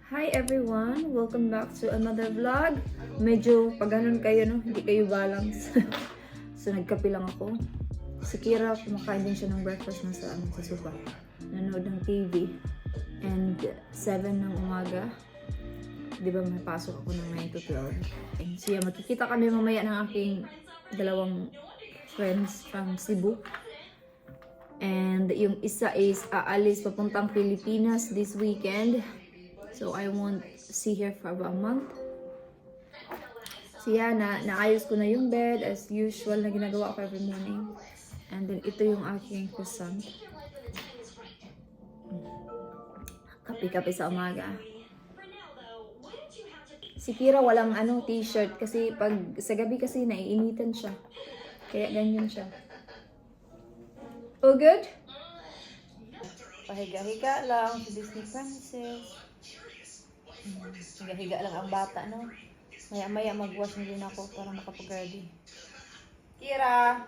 Hi everyone! Welcome back to another vlog. Medyo pag ganun kayo, no? Hindi kayo balance. So nagkape lang ako. Si Kira, kumakain din siya ng breakfast na sa sofa. Nanood ng TV. And 7 ng umaga. Di ba may pasok ako ng 9 to 12. And siya, magkikita kami mamaya ng aking dalawang friends from Cebu. And yung isa is aalis papuntang Pilipinas this weekend. So I won't see her for about a month. So yeah, naayos ko na yung bed as usual na ginagawa ko every morning. And then ito yung aking croissant. Kape-kape sa umaga. Si Kira walang t-shirt kasi pag sa gabi kasi naiinitan siya. Kaya ganyan siya. Oh good? Pahiga-higa lang si Disney Princess. Higa-higa lang ang bata, no? Maya-maya mag-wash na din ako para makapag-ready. Kira!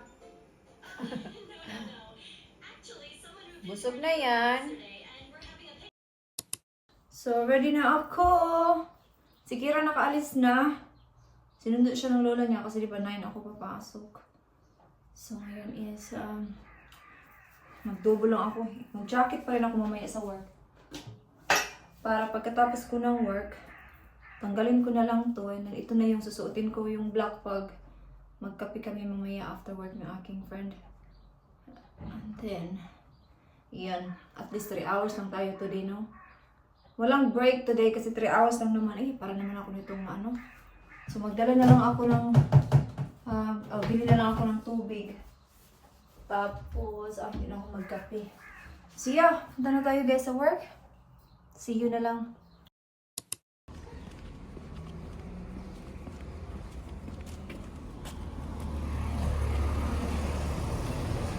Busog na yan. So, ready na ako. Si Kira nakaalis na. Sinundo siya ng lola niya kasi di ba 9 ako papasok. So, ngayon is, mag-double lang ako. Mag-jacket pa rin ako mamaya sa work. Para pagkatapos ko ng work, tanggalin ko na lang to. And then ito na yung susuotin ko, yung black pug. Magkape kami mamaya after work ng aking friend. And then, yan. At least 3 hours lang tayo today, no? Walang break today kasi 3 hours lang naman. Para naman ako nitong So magdala na lang ako ng, bili na lang ako ng tubig. Tapos, after na ako magkape. So yeah, punta na tayo guys sa work. See you na lang.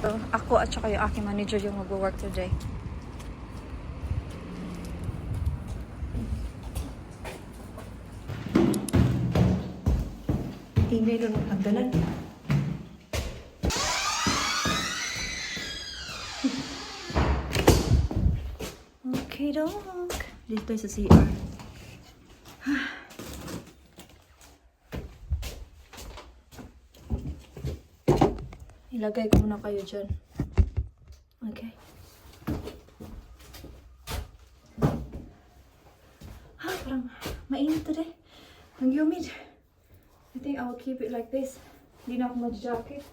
So, ako at saka yung aking manager yung mag-work today. Ingay doon magdalan. Okay, dog. Dito tayo sa CR. Ilagay ko muna kayo dyan. Okay. Parang mainit today. Ang humid. I think I will keep it like this. Hindi na ako mag-jacket.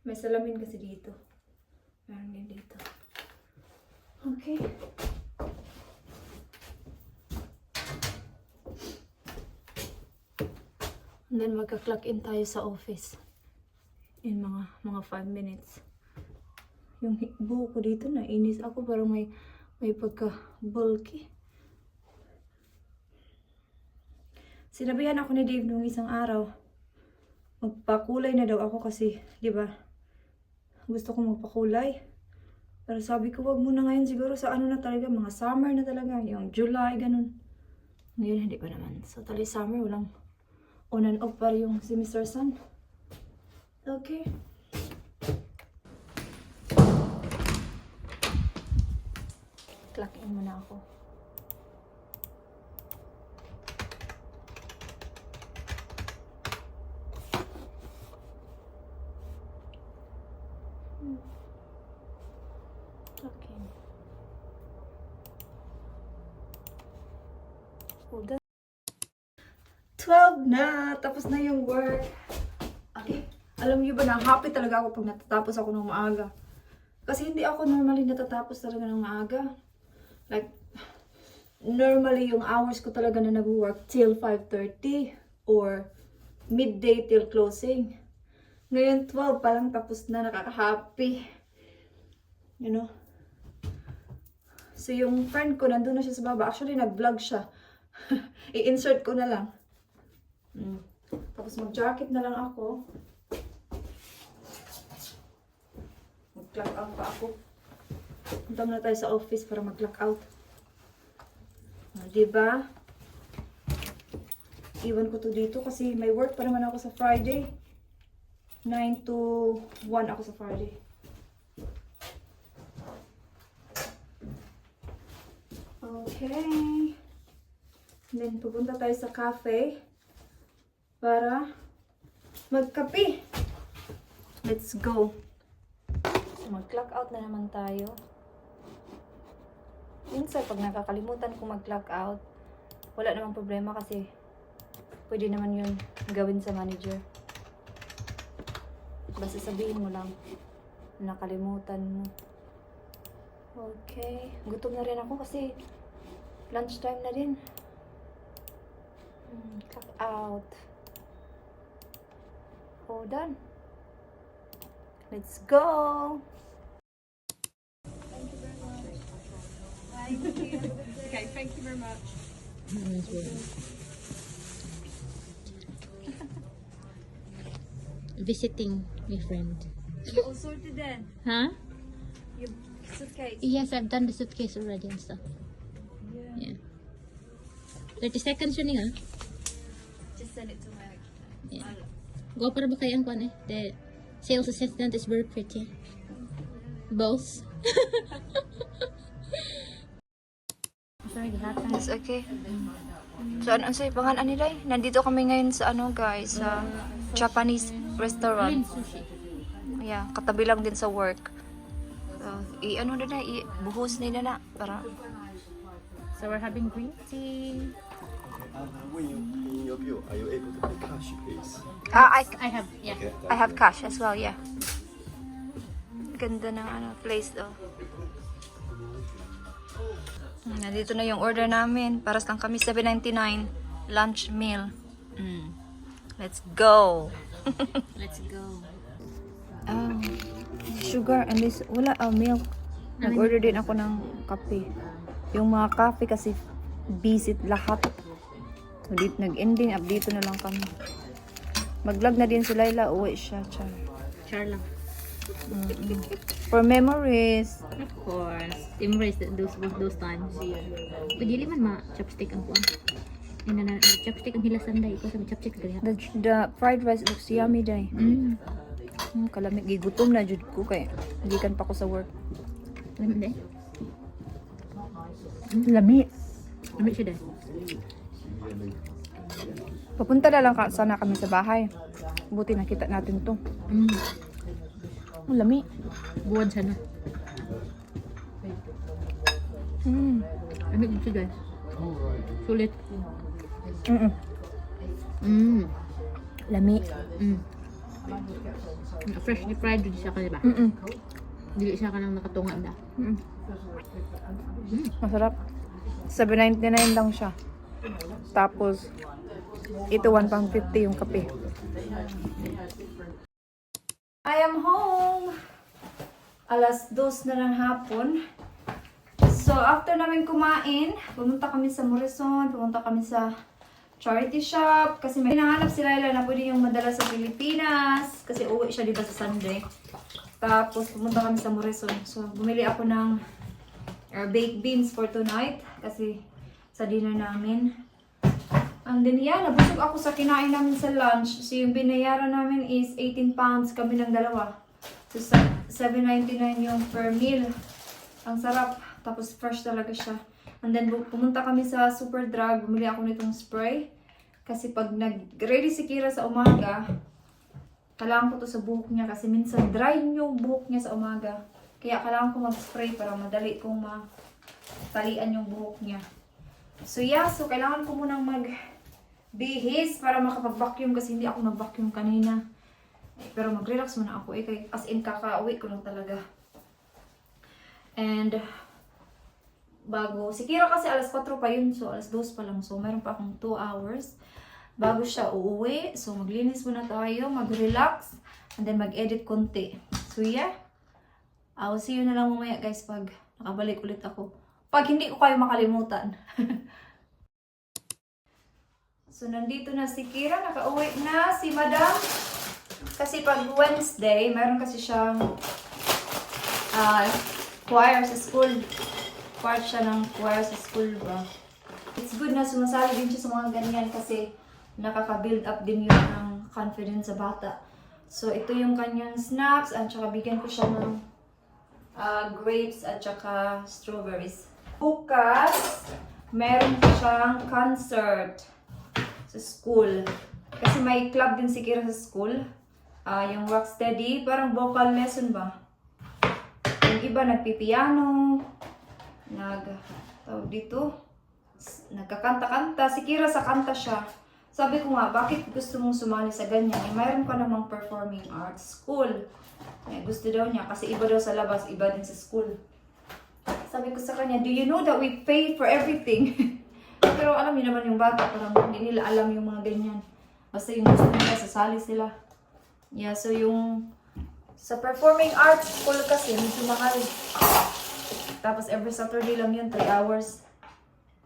May salamin kasi dito. Meron din dito. Okay. And then magka-clock in tayo sa office. In mga 5 minutes. Yung buhok ko dito na inis ako, parang may pagka-bulky. Sinabihan ako ni Dave nung isang araw, magpakulay na daw ako kasi, di ba? Gusto ko magpakulay. Pero sabi ko, wag muna ngayon siguro sa na talaga, mga summer na talaga, yung July, ganun. Ngayon, hindi pa naman. So, tali summer, walang on and off pa yung si Mr. Sun. Okay. Clock in muna ako. Okay. Hold on. 12 na! Tapos na yung work. Okay. Alam niyo ba na happy talaga ako pag natatapos ako ng maaga. Kasi hindi ako normally natatapos talaga ng maaga. Like, normally yung hours ko talaga na nag-work till 5:30 or midday till closing. Ngayon 12 pa lang tapos na, nakaka-happy. You know? So yung friend ko, nandun na siya sa baba. Actually, nag-vlog siya. I-insert ko na lang. Tapos mag-jacket na lang ako. Mag-clock out pa ako. Punta na tayo sa office para mag-clock out. Diba? Iwan ko to dito kasi may work pa naman ako sa Friday. 9 to 1 ako sa Friday. Okay. Then, pupunta tayo sa cafe para magkape. Let's go. So, mag-clock out na naman tayo. Minsan, pag nakakalimutan kong mag-clock out, wala namang problema kasi pwede naman yun gawin sa manager. Basta sabihin mo lang, nakalimutan mo. Okay. Gutom na rin ako kasi lunchtime na din. Clock out. Oh, done. Let's go! Okay, thank you very much. Visiting my friend. You all sorted then? Huh? Your suitcase? Yes, I've done the suitcase already and stuff. Yeah. 30 seconds yun nga. Just send it to my... Yeah. Go para ba kayo ang kwan eh? The sales assistant is very pretty. Both. Sorry, gahatan. It's okay. So, ano sa'yo? Pangalan nila eh? Nandito kami ngayon sa ano guys, sa Japanese restaurant. Sushi. Yeah, katabi lang din sa work. So, i-ano na na, buhos nila na para... So we're having green tea. When you in your bill, are you able to pay cash, please? I have, yeah. Okay, I have cash as well, yeah. Ganda ng ano, place though. Nandito na yung order namin. Paras lang kami, $7.99. Lunch meal. Let's go! Let's go. Sugar and this, wala milk. Nag-order din ako ng kape. Yung mga kape kasi visit lahat. So, nag-ending up dito na lang kami. Mag-vlog na din si Laila, uwi siya. Char lang. For memories. Of course. Embrace those times. Pwede man ma-chopstick ang kuwan. Chopstick ang hilasan dahi ko sa chopstick gali. The fried rice looks yummy day. Kalamig, gigutom na jud ko kay gikan pa ko sa work. Lamig dahi. Lami. Lamig siya dahi. Papunta na lang sana kami sa bahay. Buti nakita natin to. Ang lami. Buwan siya na. Lamig siya dahi. Sulit. Lami. Freshly fried din siya ka, diba? Dili siya ka nang nakatunga na. Masarap. $7.99 lang siya. Tapos, ito £1.50 yung kape. I am home! Alas 2 na ng hapon. So, after namin kumain, pumunta kami sa Morrison, pumunta kami sa charity shop. Kasi may hinahanap si Laila na pwede yung madala sa Pilipinas. Kasi uwi siya diba sa Sunday. Tapos, pumunta kami sa Morrison. So, bumili ako ng baked beans for tonight. Kasi, sa dinner namin. And then, yeah, nabusog ako sa kinain namin sa lunch. So, yung binayaran namin is 18 pounds kami ng dalawa. So, $7.99 yung per meal. Ang sarap. Tapos, fresh talaga siya. And then, pumunta kami sa Superdrug. Bumili ako nitong spray. Kasi pag nag-ready si Kira sa umaga, kailangan ko to sa buhok niya. Kasi minsan, dry yung buhok niya sa umaga. Kaya kailangan ko mag-spray para madali kong matalian yung buhok niya. So, yeah. So, kailangan ko munang magbihis para makapag-vacuum kasi hindi ako nag-vacuum kanina. Pero mag-relax muna ako. As in, kaka-uwi ko lang talaga. And, bago, si Kira kasi alas 4 pa yun. So, alas 2 pa lang. So, meron pa akong 2 hours. Bago siya uuwi. So, maglinis muna tayo. Mag-relax. And then, mag-edit konti. So, yeah. I'll see you na lang mamaya, guys, pag nakabalik ulit ako. Pag hindi ko kayo makalimutan. So, nandito na si Kira. Nakauwi na si Madam. Kasi pag Wednesday, meron kasi siyang choir sa school. Part siya ng choir sa school ba. It's good na sumasali din siya sa mga ganyan kasi nakaka-build up din yun ng confidence sa bata. So, ito yung kanyang snacks at saka bigyan ko siya ng grapes at saka strawberries. Bukas, meron pa siyang concert sa school. Kasi may club din si Kira sa school. Yung Rocksteady, parang vocal lesson ba? Yung iba nagpipiano, tawag dito, nagkakanta-kanta. Si Kira sa kanta siya. Sabi ko nga, bakit gusto mong sumali sa ganyan? Eh, mayroon ka namang performing arts school. Eh, gusto daw niya kasi iba daw sa labas, iba din sa school. Sabi ko sa kanya, do you know that we pay for everything? Pero alam niyo naman yung bata, parang hindi nila alam yung mga ganyan. Basta yung gusto nila, sasali sila. Yeah, so yung sa performing arts school kasi, medyo mahal. Tapos every Saturday lang yun, 3 hours.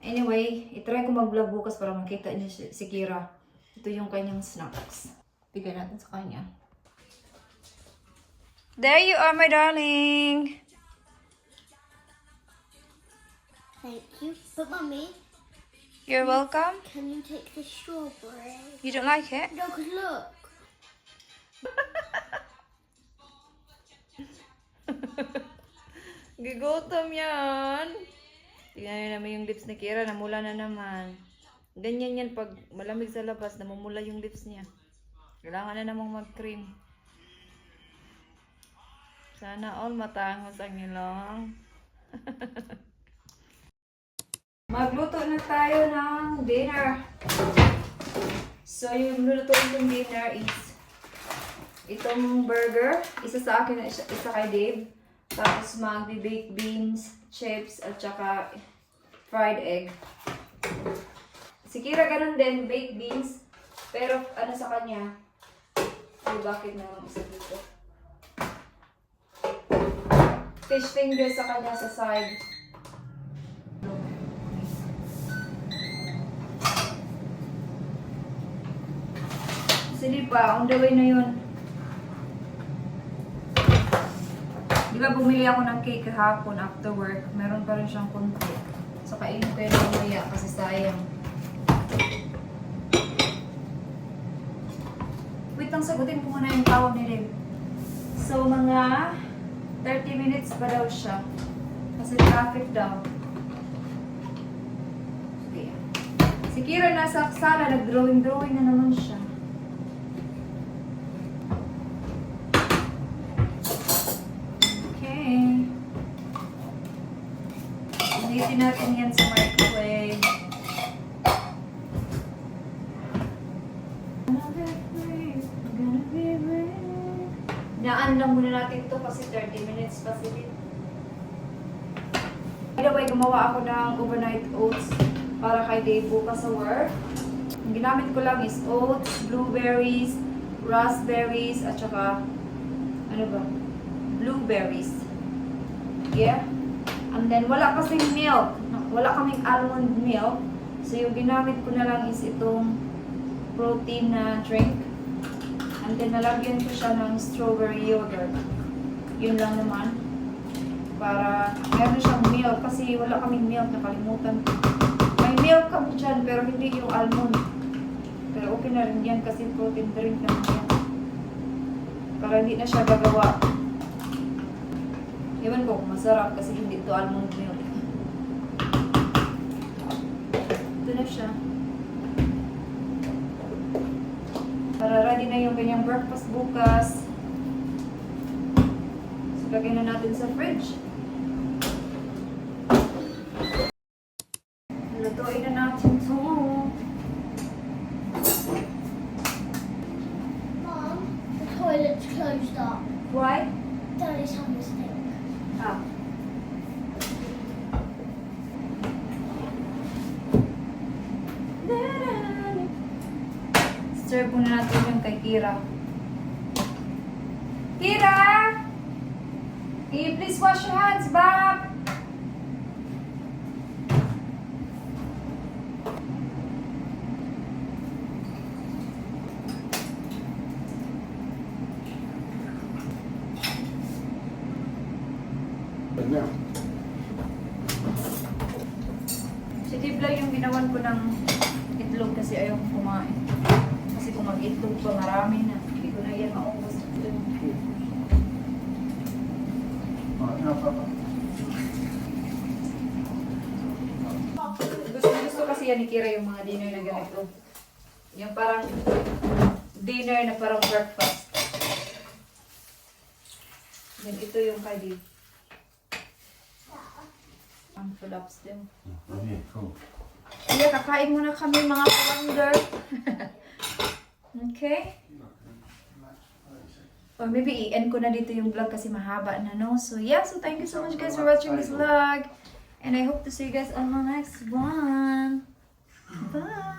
Anyway, itry ko mag-vlog bukas para makita niyo si Kira. Ito yung kanyang snacks. Bigyan natin sa kanya. There you are, my darling! Thank you. But mummy, You're welcome. can you take the strawberry? You don't like it? No, 'cause look. Gigutom yan. Tingnan nyo naman yung lips ni Kira, namula na naman. Ganyan yan pag malamig sa labas, namumula yung lips niya. Kailangan na namang mag-cream. Sana all matangos ang ilong. Magluto na tayo ng dinner. So yung luto ng dinner is itong burger. Isa sa akin, isa kay Dave. Tapos magbi-baked beans, chips, at saka fried egg. Si Kira ganun din, baked beans. Pero ano sa kanya? Ay, bakit na lang isa dito? Fish fingers sa kanya sa side. Sige pa, on the way na yun. Di ba bumili ako ng cake kahapon after work? Meron pa rin siyang konti. So kainin ko yun mamaya kasi sayang. Wait lang, sagutin ko muna yung tawag ni Dave. So mga 30 minutes pa daw siya. Kasi traffic daw. Okay. Si Kira nasa sala, nag-drawing-drawing na naman siya. Initin natin yan sa microwave. Naan lang muna natin to kasi 30 minutes pa sila. By the way, gumawa ako ng overnight oats para kay Dave bukas sa work. Ang ginamit ko lang is oats, blueberries, raspberries, at saka ano ba? Blueberries. Yeah. And then, wala kasing milk. Wala kaming almond milk. So, yung ginamit ko na lang is itong protein na drink. And then, nalagyan ko siya ng strawberry yogurt. Yun lang naman. Para, meron siyang milk. Kasi wala kaming milk. Nakalimutan ko. May milk kami dyan, pero hindi yung almond. Pero okay na rin yan kasi protein drink naman yan. Para hindi na siya gagawa. Ewan ko kung masarap kasi hindi ito almond milk. Ito na siya. Para ready na yung kanyang breakfast bukas. So, lagyan na natin sa fridge. Lutuin na natin ito. Mom, the toilet's closed up. Why? Daddy's had a mistake. Ah. Serve muna natin yung kay Kira. Kira! Can you please wash your hands, Bob? But now, Si Tibla yung ginawan ko ng itlog kasi ayaw ko kumain. Kasi kung mag-itlog pa marami na, hindi ko na yan maubos. yan ni Kira yung mga dinner na ganito. Yung parang dinner na parang breakfast. Then ito yung kay Dave. Ang collapse din. Okay, cool. Kaya kakain muna kami mga ka-wonder. Okay? Or maybe i-end ko na dito yung vlog kasi mahaba na, no? So yeah, so thank you so much guys for watching this vlog. And I hope to see you guys on the next one. Bye!